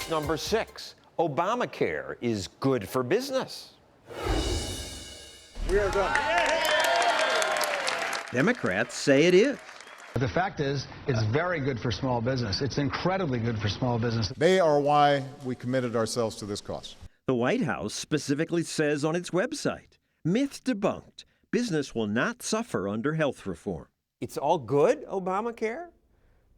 Myth number 6, Obamacare is good for business. We are done. Democrats say it is. The fact is, it's very good for small business. It's incredibly good for small business. They are why we committed ourselves to this cause. The White House specifically says on its website, myth debunked, business will not suffer under health reform. It's all good, Obamacare?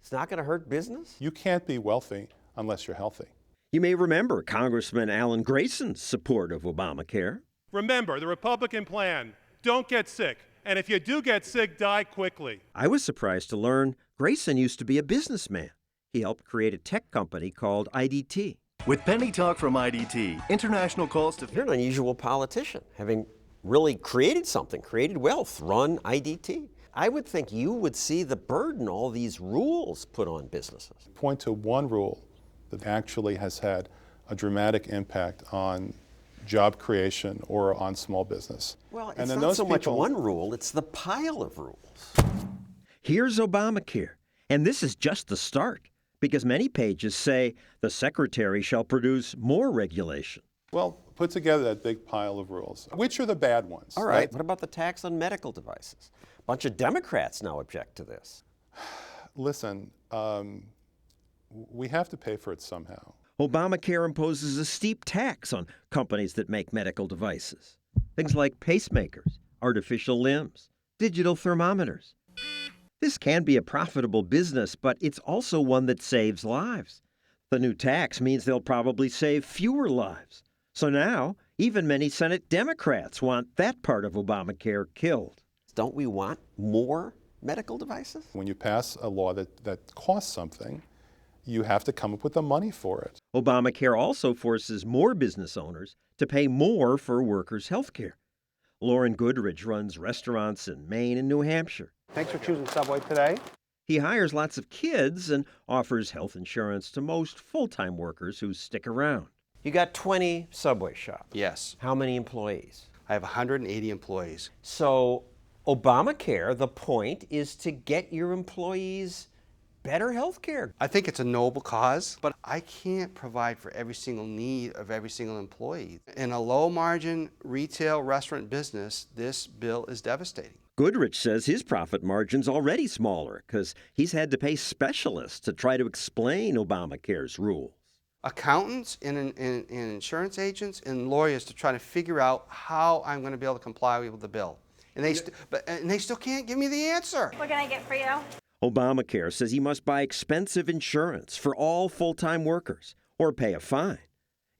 It's not going to hurt business? You can't be wealthy unless you're healthy. You may remember Congressman Alan Grayson's support of Obamacare. Remember, the Republican plan, don't get sick. And if you do get sick, die quickly. I was surprised to learn Grayson used to be a businessman. He helped create a tech company called IDT. With Penny Talk from IDT, international calls to... You're an unusual politician, having really created something, created wealth, run IDT. I would think you would see the burden all these rules put on businesses. Point to one rule that actually has had a dramatic impact on job creation or on small business. Well, it's not so much one rule, it's the pile of rules. Here's Obamacare, and this is just the start, because many pages say the secretary shall produce more regulation. Well, put together that big pile of rules. Which are the bad ones? All right, what about the tax on medical devices? A bunch of Democrats now object to this. Listen, we have to pay for it somehow. Obamacare imposes a steep tax on companies that make medical devices. Things like pacemakers, artificial limbs, digital thermometers. This can be a profitable business, but it's also one that saves lives. The new tax means they'll probably save fewer lives. So now, even many Senate Democrats want that part of Obamacare killed. Don't we want more medical devices? When you pass a law that costs something, you have to come up with the money for it. Obamacare also forces more business owners to pay more for workers' health care. Lauren Goodrich runs restaurants in Maine and New Hampshire. Thanks for choosing Subway today. He hires lots of kids and offers health insurance to most full-time workers who stick around. You got 20 Subway shops. Yes. How many employees? I have 180 employees. So Obamacare, the point is to get your employees better health care. I think it's a noble cause, but I can't provide for every single need of every single employee. In a low-margin retail restaurant business, this bill is devastating. Goodrich says his profit margin's already smaller because he's had to pay specialists to try to explain Obamacare's rules. Accountants and insurance agents and lawyers to try to figure out how I'm going to be able to comply with the bill. And they still can't give me the answer. What can I get for you? Obamacare says he must buy expensive insurance for all full-time workers or pay a fine.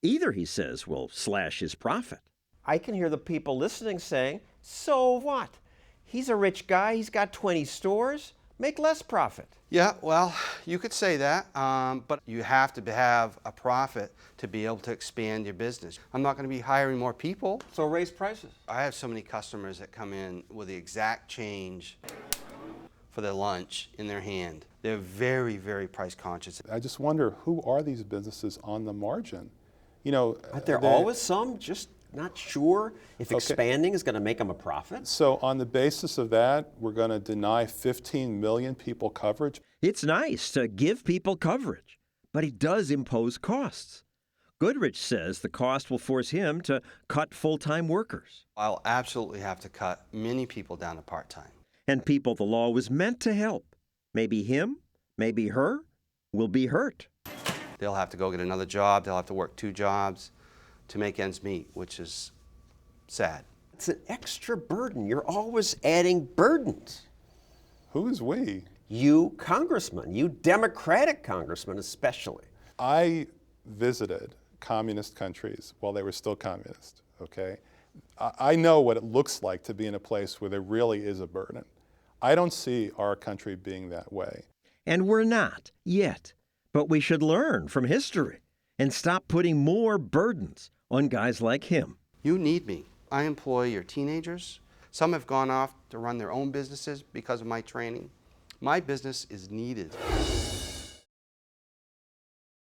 Either, he says, will slash his profit. I can hear the people listening saying, so what? He's a rich guy, he's got 20 stores, make less profit. Yeah, well, you could say that, but you have to have a profit to be able to expand your business. I'm not going to be hiring more people. So raise prices. I have so many customers that come in with the exact change for their lunch in their hand. They're very, very price conscious. I just wonder, who are these businesses on the margin? You know, Aren't there always some just not sure if expanding is going to make them a profit? So on the basis of that, we're going to deny 15 million people coverage? It's nice to give people coverage, but it does impose costs. Goodrich says the cost will force him to cut full-time workers. I'll absolutely have to cut many people down to part-time. And people the law was meant to help, maybe him, maybe her, will be hurt. They'll have to go get another job. They'll have to work 2 jobs to make ends meet, which is sad. It's an extra burden. You're always adding burdens. Who is we? You congressmen, you Democratic congressmen especially. I visited communist countries while they were still communist, okay? I know what it looks like to be in a place where there really is a burden. I don't see our country being that way. And we're not, yet. But we should learn from history and stop putting more burdens on guys like him. You need me. I employ your teenagers. Some have gone off to run their own businesses because of my training. My business is needed.